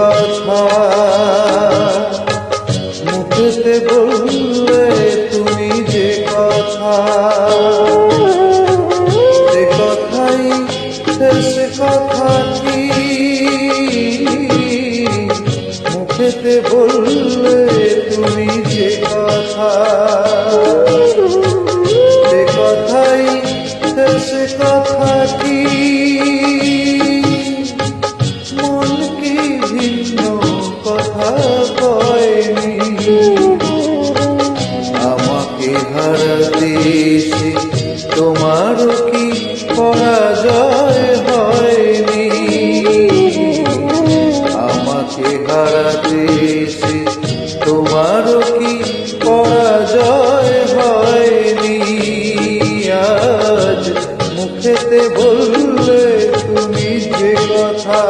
কথা মুখেতে বললে তুমি যে কথা, সে কথাই শেষ কথা কি মুখেতে বললে তুমি যে কথা, সে কথাই শেষ কথা কি মন কি ভিন্ন কথা কয়নি, আমাকে হারাতে এসে তোমারও কি পরাজয় হয়নি, আমাকে হারাতে এসে তোমারও কি পরাজয় হয়নি, আজ মুখেতে বললে তুমি যে কথা।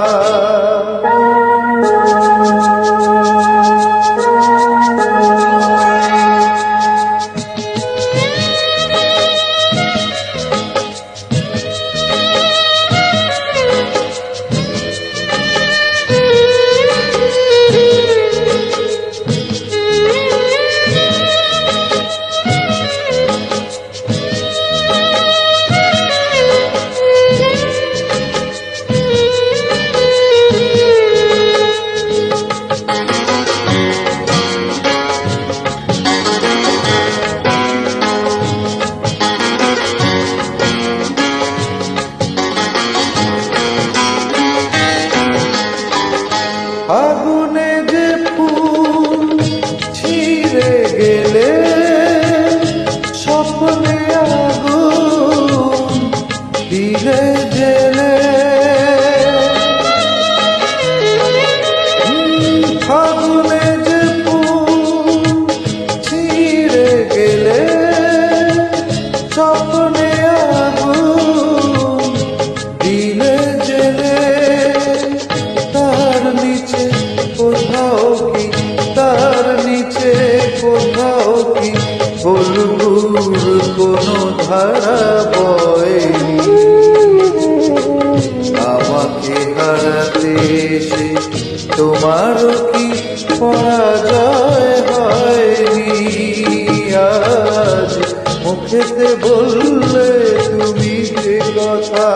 আগুনে যে ফুল ছিঁড়ে গেলে স্বপ্নে আগুন দিলে জেলে, আগুনে যে ফুল ছিঁড়ে গেলে স্বপ্নে আগুন দিলে জেলে, তার নিচে কোথাও কি, তার নিচে কোথাও কি বলবুর কোনো ধারা বয়নি, আমাকে হারাতে এসে তোমারও কি পরাজয় হয়নি, আজ মুখেতে বললে তুমি যে কথা।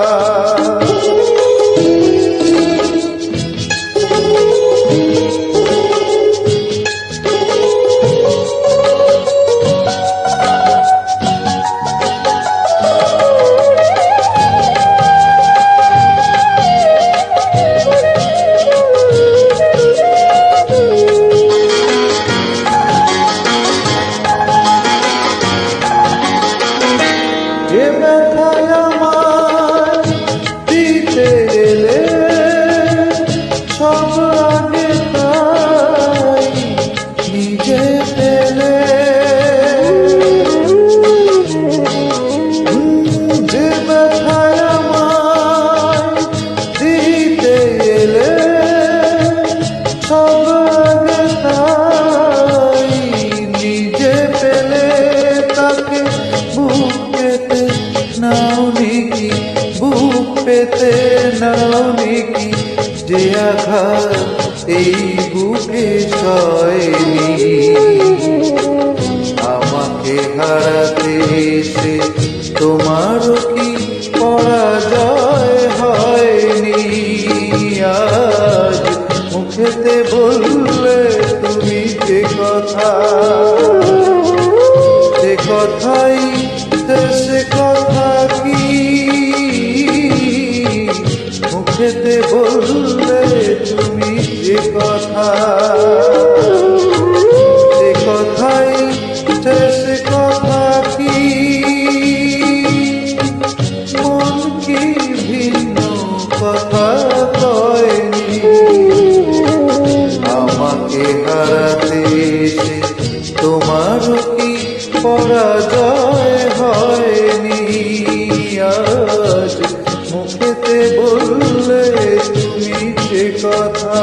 যে ব্যথায় আমায় দিতে গেলে সব আগে তাই নিজে পেলে, যে ব্যথায় আমায় দিতে গেলে সব আগে তাই নিজে পেলে, তাকে বুক পেতে নাও নিকি, বুক পেতে নাও নিকি, যে আঘাত এই বুকে সয়নি, আমাকে হারাতে এসে তোমারও কি পরাজয় হয়নি, আজ মুখেতে বললে তুমি যে কথা, সে কথাই সে কথা কি মুখেতে বললে তুমি যে কথা, সে কথাই সে কথা কি মন কি ভিন্ন কথা কয়নি, আমাকে হারাতে এসে তোমারও কি পরাজয় হয়নি, আজ মুখেতে বললে তুমি যে কথা।